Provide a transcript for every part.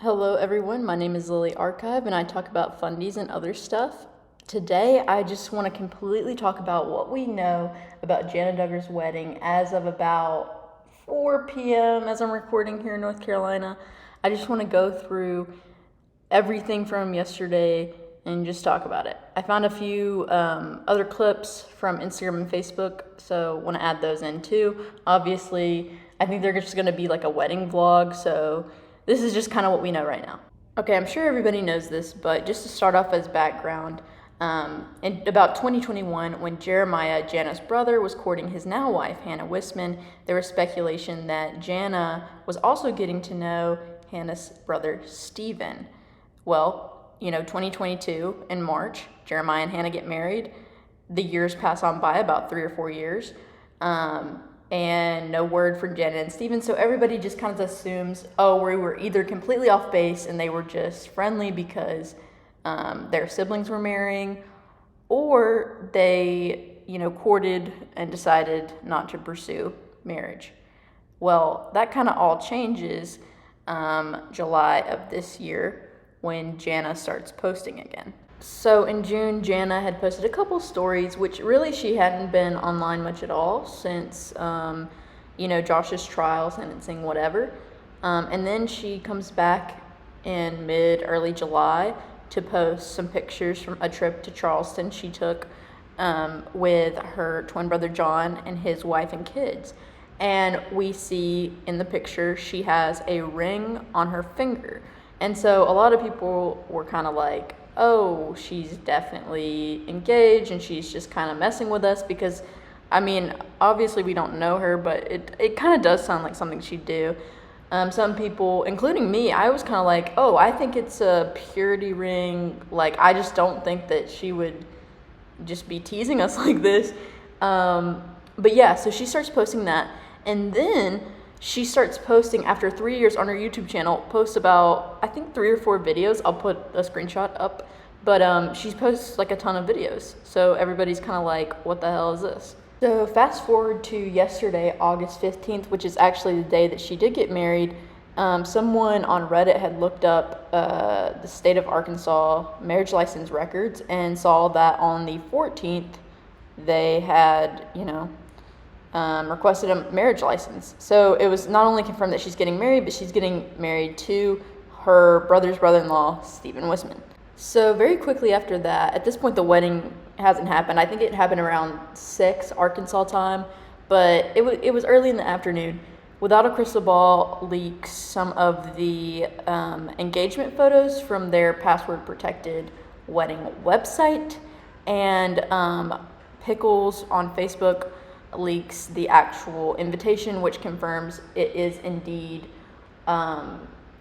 Hello everyone, my name is Lily Archive and I talk about fundies and other stuff. Today I just want to completely talk about what we know about Jana Duggar's wedding as of about 4 p.m. as I'm recording here in North Carolina. I just want to go through everything from yesterday and just talk about it. I found a few other clips from Instagram and Facebook, so want to add those in too. Obviously, I think they're just going to be like a wedding vlog, so this is just kind of what we know right now. Okay, I'm sure everybody knows this, but just to start off as background, in about 2021, when Jeremiah, Jana's brother, was courting his now wife, Hannah Wissmann, there was speculation that Jana was also getting to know Hannah's brother, Stephen. Well, 2022 in March, Jeremiah and Hannah get married. The years pass on by, about 3 or 4 years, and no word from Jana and Stephen. So everybody just kind of assumes, oh, we were either completely off base and they were just friendly because their siblings were marrying, or they, courted and decided not to pursue marriage. Well, that kind of all changes July of this year when Jana starts posting again. So in June, Jana had posted a couple stories, which really she hadn't been online much at all since, Josh's trial, sentencing, whatever. And then she comes back in early July to post some pictures from a trip to Charleston she took with her twin brother John and his wife and kids. And we see in the picture she has a ring on her finger. And so a lot of people were kind of like, oh, she's definitely engaged and she's just kind of messing with us because, obviously we don't know her, but it kind of does sound like something she'd do. Some people, including me, I was kind of like, oh, I think it's a purity ring. Like, I just don't think that she would just be teasing us like this. But yeah, so she starts posting that. And then she starts posting, after 3 years on her YouTube channel, posts about, I think 3 or 4 videos. I'll put a screenshot up. But she posts like a ton of videos. So everybody's kind of like, what the hell is this? So fast forward to yesterday, August 15th, which is actually the day that she did get married. Someone on Reddit had looked up the state of Arkansas marriage license records and saw that on the 14th, they had, requested a marriage license. So it was not only confirmed that she's getting married, but she's getting married to her brother's brother-in-law, Stephen Wissmann. So very quickly after that, at this point the wedding hasn't happened. I think it happened around 6 Arkansas time, but it was early in the afternoon. Without a Crystal Ball leaks some of the engagement photos from their password-protected wedding website, and Pickles on Facebook leaks the actual invitation, which confirms it is indeed,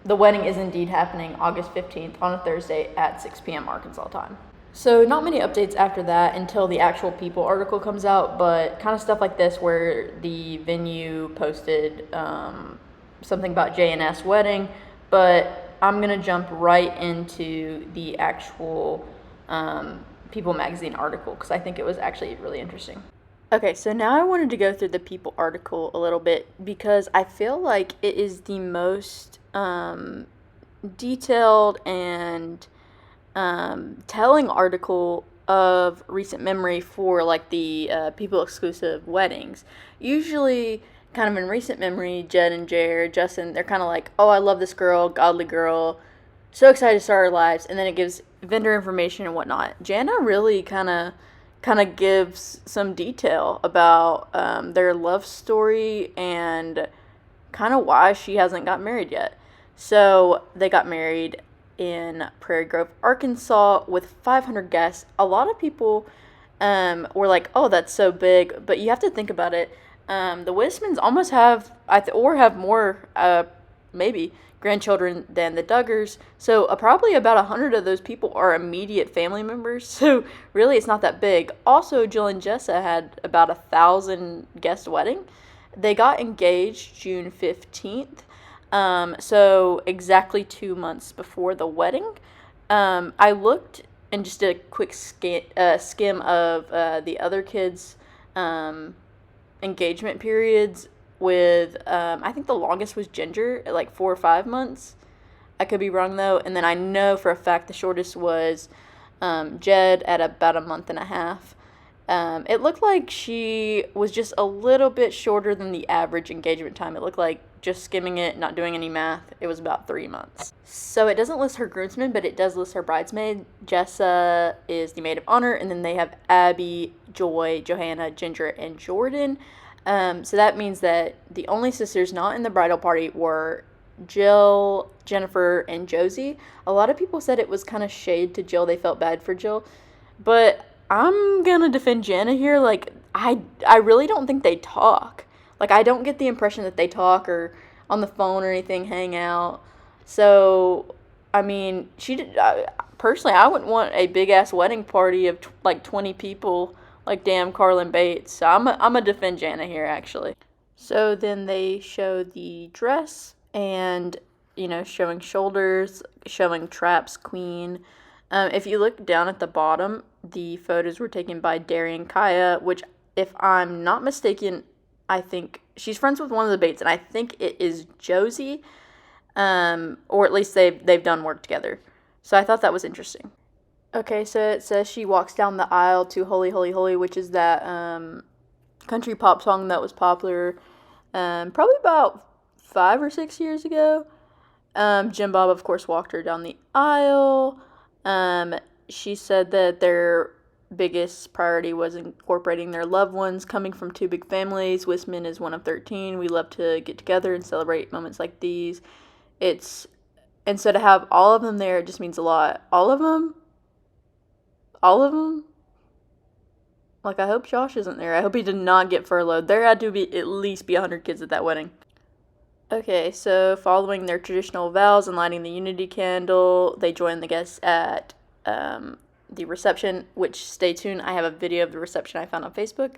the wedding is indeed happening August 15th on a Thursday at 6 p.m. Arkansas time. So not many updates after that until the actual People article comes out, but kind of stuff like this where the venue posted something about J&S wedding, but I'm going to jump right into the actual People magazine article because I think it was actually really interesting. Okay, so now I wanted to go through the People article a little bit because I feel like it is the most detailed and telling article of recent memory for like the People exclusive weddings. Usually, kind of in recent memory, Jed and Jared, Justin, they're kind of like, oh, I love this girl, godly girl, so excited to start our lives, and then it gives vendor information and whatnot. Jana really kind of gives some detail about their love story and kind of why she hasn't got married yet. So they got married in Prairie Grove, Arkansas with 500 guests. A lot of people were like, oh, that's so big, but you have to think about it. The Wissmanns almost have, or have more, maybe, grandchildren than the Duggars. So probably about 100 of those people are immediate family members. So really, it's not that big. Also, Jill and Jessa had about 1,000 guest wedding. They got engaged June 15th. So exactly 2 months before the wedding. I looked and just did a quick skim of the other kids' engagement periods with, I think the longest was Ginger at like 4 or 5 months. I could be wrong, though. And then I know for a fact the shortest was Jed at about a month and a half. It looked like she was just a little bit shorter than the average engagement time. It looked like, just skimming it, not doing any math, it was about 3 months. So it doesn't list her groomsmen, but it does list her bridesmaid. Jessa is the maid of honor, and then they have Abby, Joy, Johanna, Ginger, and Jordan. So that means that the only sisters not in the bridal party were Jill, Jennifer, and Josie. A lot of people said it was kind of shade to Jill. They felt bad for Jill. But I'm gonna defend Jana here. Like, I really don't think they talk. Like, I don't get the impression that they talk or on the phone or anything, hang out. So, I mean, personally, I wouldn't want a big-ass wedding party of, 20 people, like damn Carlin Bates. So, I'm a defend Jana here, actually. So, then they show the dress and, showing shoulders, showing Traps Queen. If you look down at the bottom, the photos were taken by Darian Kaya, which, if I'm not mistaken, I think she's friends with one of the Bates, and I think it is Josie, or at least they've done work together. So I thought that was interesting. Okay, so it says she walks down the aisle to Holy, Holy, Holy, which is that country pop song that was popular probably about 5 or 6 years ago. Jim Bob, of course, walked her down the aisle. She said that their biggest priority was incorporating their loved ones coming from 2 big families. Wissmann is one of 13. We love to get together and celebrate moments like these. And so to have all of them there, it just means a lot. All of them? Like, I hope Josh isn't there. I hope he did not get furloughed. There had to be at least 100 kids at that wedding. Okay, so following their traditional vows and lighting the unity candle, they join the guests at the reception, which, stay tuned, I have a video of the reception I found on Facebook.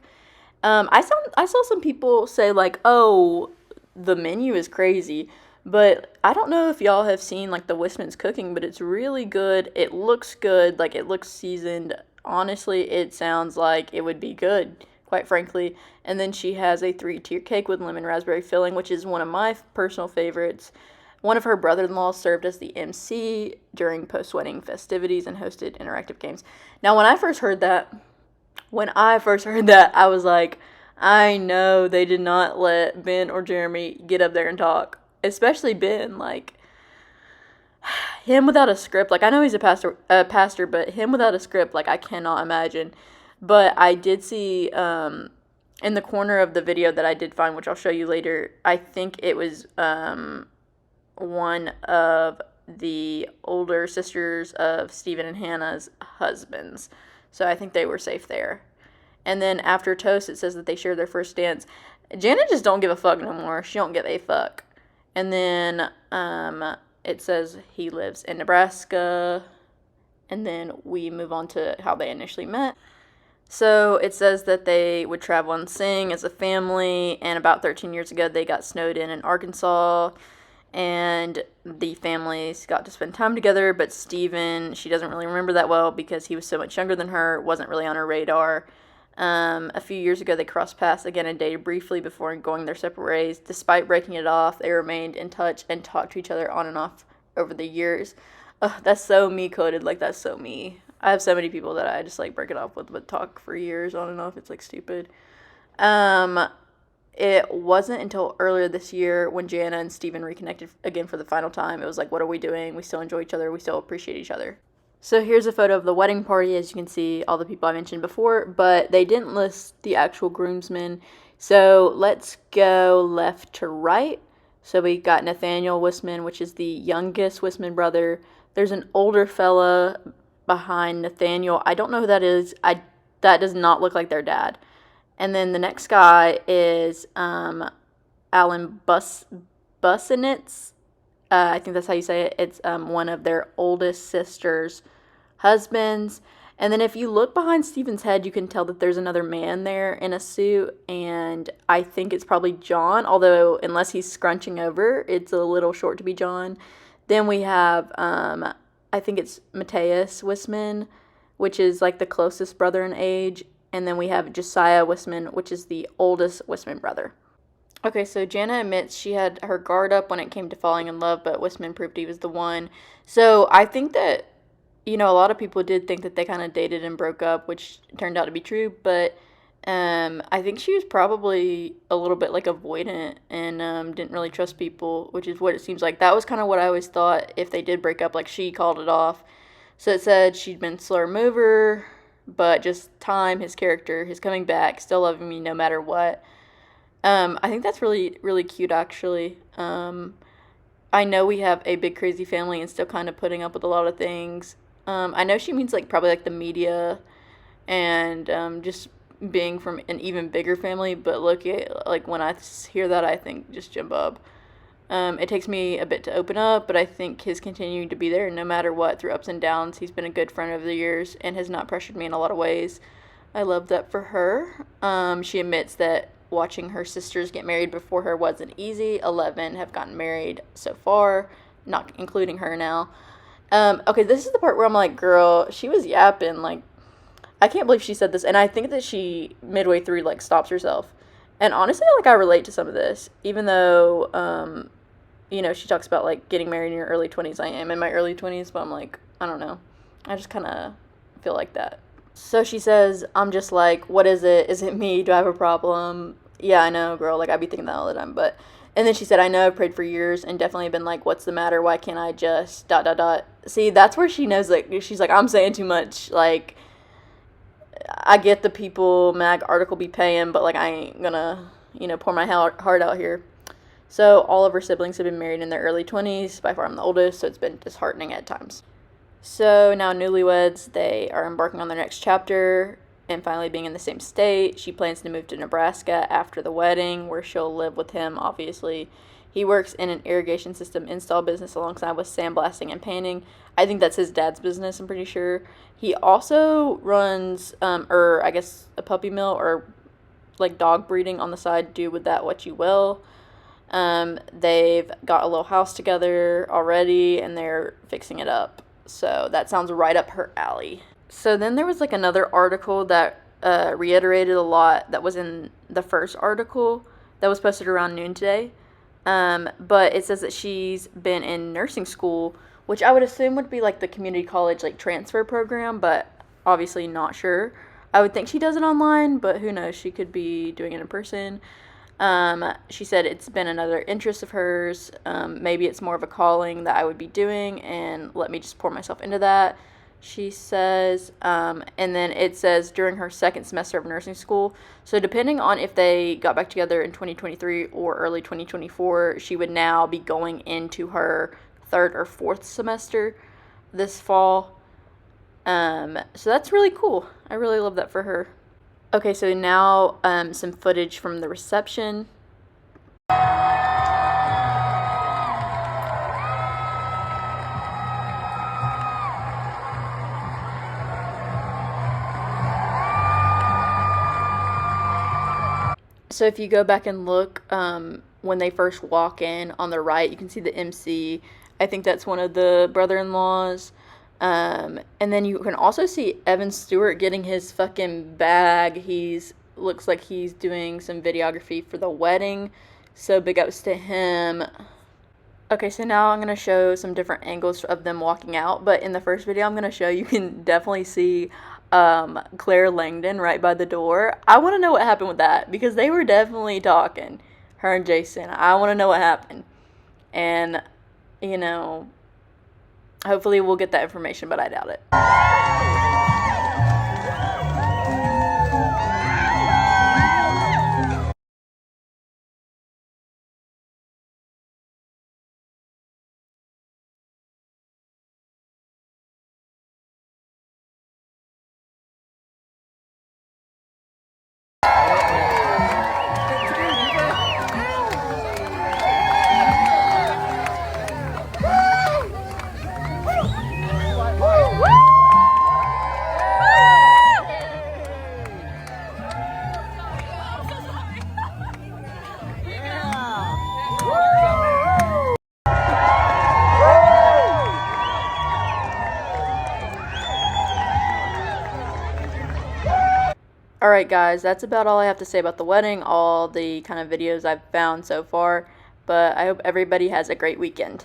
I saw some people say, like, oh, the menu is crazy, but I don't know if y'all have seen, like, the Wissmann's cooking, but it's really good. It looks good, like, it looks seasoned. Honestly, it sounds like it would be good, quite frankly. And then she has a 3-tier cake with lemon raspberry filling, which is one of my personal favorites. One of her brother-in-laws served as the MC during post-wedding festivities and hosted interactive games. Now, when I first heard that, I was like, I know they did not let Ben or Jeremy get up there and talk. Especially Ben, like, him without a script. Like, I know he's a pastor, but him without a script, like, I cannot imagine. But I did see, in the corner of the video that I did find, which I'll show you later, I think it was, one of the older sisters of Stephen and Hannah's husbands. So I think they were safe there. And then after toast, it says that they shared their first dance. Janet just don't give a fuck no more. She don't give a fuck. And then it says he lives in Nebraska. And then we move on to how they initially met. So it says that they would travel and sing as a family. And about 13 years ago, they got snowed in Arkansas. And the families got to spend time together, but Stephen, she doesn't really remember that well because he was so much younger than her, wasn't really on her radar. A few years ago, they crossed paths again and dated briefly before going their separate ways. Despite breaking it off, they remained in touch and talked to each other on and off over the years. That's so me-coded, like, that's so me. I have so many people that I just, like, break it off with, but talk for years on and off. It's, like, stupid. It wasn't until earlier this year when Jana and Stephen reconnected again for the final time. It was like, what are we doing? We still enjoy each other. We still appreciate each other. So here's a photo of the wedding party. As you can see, all the people I mentioned before, but they didn't list the actual groomsmen. So let's go left to right. So we got Nathaniel Wissmann, which is the youngest Wissmann brother. There's an older fella behind Nathaniel. I don't know who that is. That does not look like their dad. And then the next guy is Alan Bussenitz. I think that's how you say it. It's one of their oldest sister's husbands. And then if you look behind Stephen's head, you can tell that there's another man there in a suit. And I think it's probably John, although unless he's scrunching over, it's a little short to be John. Then we have, I think it's Matthias Wissmann, which is like the closest brother in age. And then we have Josiah Wissmann, which is the oldest Wissmann brother. Okay, so Jana admits she had her guard up when it came to falling in love, but Wissmann proved he was the one. So I think that, a lot of people did think that they kind of dated and broke up, which turned out to be true, but I think she was probably a little bit like avoidant and didn't really trust people, which is what it seems like. That was kind of what I always thought if they did break up, like she called it off. So it said she'd been slower mover, but just time, his character, his coming back, still loving me no matter what. I think that's really, really cute, actually. I know we have a big, crazy family and still kind of putting up with a lot of things. I know she means, like, probably, like, the media and just being from an even bigger family, but look, at, like, when I hear that, I think just Jim Bob. It takes me a bit to open up, but I think his continuing to be there no matter what through ups and downs. He's been a good friend over the years and has not pressured me in a lot of ways. I love that for her. She admits that watching her sisters get married before her wasn't easy. 11 have gotten married so far, not including her now. Okay, this is the part where I'm like, girl, she was yapping. Like, I can't believe she said this. And I think that she, midway through, like, stops herself. And honestly, like, I relate to some of this. Even though, she talks about, like, getting married in your early 20s. I am in my early 20s, but I'm like, I don't know. I just kind of feel like that. So she says, I'm just like, what is it? Is it me? Do I have a problem? Yeah, I know, girl. Like, I be thinking that all the time. But, and then she said, I know I've prayed for years and definitely been like, what's the matter? Why can't I just ... See, that's where she knows, like, she's like, I'm saying too much. Like, I get the People Mag article be paying, but, like, I ain't gonna, pour my heart out here. So all of her siblings have been married in their early 20s. By far, I'm the oldest, so it's been disheartening at times. So now newlyweds, they are embarking on their next chapter and finally being in the same state. She plans to move to Nebraska after the wedding, where she'll live with him, obviously. He works in an irrigation system install business alongside with sandblasting and painting. I think that's his dad's business, I'm pretty sure. He also runs, I guess, a puppy mill or, like, dog breeding on the side. Do with that what you will. They've got a little house together already, and they're fixing it up. So that sounds right up her alley. So then there was, like, another article that reiterated a lot that was in the first article that was posted around noon today. But it says that she's been in nursing school, which I would assume would be, like, the community college, like, transfer program, but obviously not sure. I would think she does it online, but who knows? She could be doing it in person. She said it's been another interest of hers. Maybe it's more of a calling that I would be doing, and let me just pour myself into that, she says. And then it says during her second semester of nursing school. So depending on if they got back together in 2023 or early 2024, she would now be going into her third or fourth semester this fall. So that's really cool. I really love that for her. Okay, so now some footage from the reception. So if you go back and look, when they first walk in on the right, you can see the MC. I think that's one of the brother-in-laws. And then you can also see Evan Stewart getting his fucking bag. Looks like he's doing some videography for the wedding. So big ups to him. Okay, so now I'm going to show some different angles of them walking out. But in the first video I'm going to show, you can definitely see Claire Langdon right by the door. I want to know what happened with that, because they were definitely talking, her and Jason. I want to know what happened. And, hopefully we'll get that information, but I doubt it. Alright guys, that's about all I have to say about the wedding, all the kind of videos I've found so far, but I hope everybody has a great weekend.